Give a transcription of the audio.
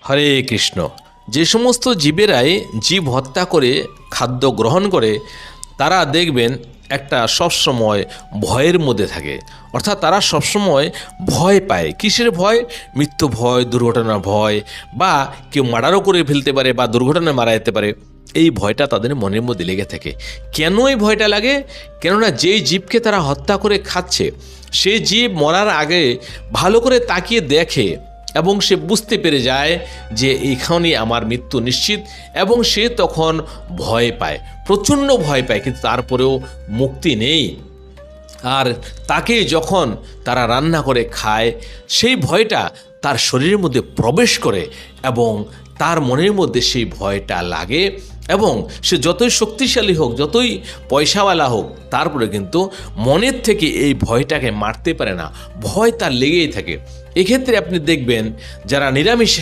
হরে কৃষ্ণ। যে সমস্ত জীবেরাই জীব হত্যা করে খাদ্য গ্রহণ করে তারা দেখবেন একটা সবসময় ভয়ের মধ্যে থাকে, অর্থাৎ তারা সবসময় ভয় পায়। কিসের ভয়? মৃত্যু ভয়, দুর্ঘটনার ভয়, বা কেউ মার্ডারও করে ফেলতে পারে বা দুর্ঘটনায় মারা যেতে পারে। এই ভয়টা তাদের মনের মধ্যে লেগে থাকে। কেন এই ভয়টা লাগে? কেননা যেই জীবকে তারা হত্যা করে খাচ্ছে সেই জীব মরার আগে ভালো করে তাকিয়ে দেখে এবং সে বুঝতে পেরে যায় যে এখানেই আমার মৃত্যু নিশ্চিত, এবং সে তখন ভয় পায়, প্রচণ্ড ভয় পায়, কিন্তু তারপরেও মুক্তি নেই। আর তাকে যখন তারা রান্না করে খায় সেই ভয়টা তার শরীরের মধ্যে প্রবেশ করে এবং তার মনের মধ্যে সেই ভয়টা লাগে, এবং সে যতই শক্তিশালী হোক, যতই পয়সাওয়ালা হোক, তারপরে কিন্তু মনের থেকে এই ভয়টাকে মারতে পারে না, ভয় তার লেগেই থাকে। এক্ষেত্রে আপনি দেখবেন যারা নিরামিষ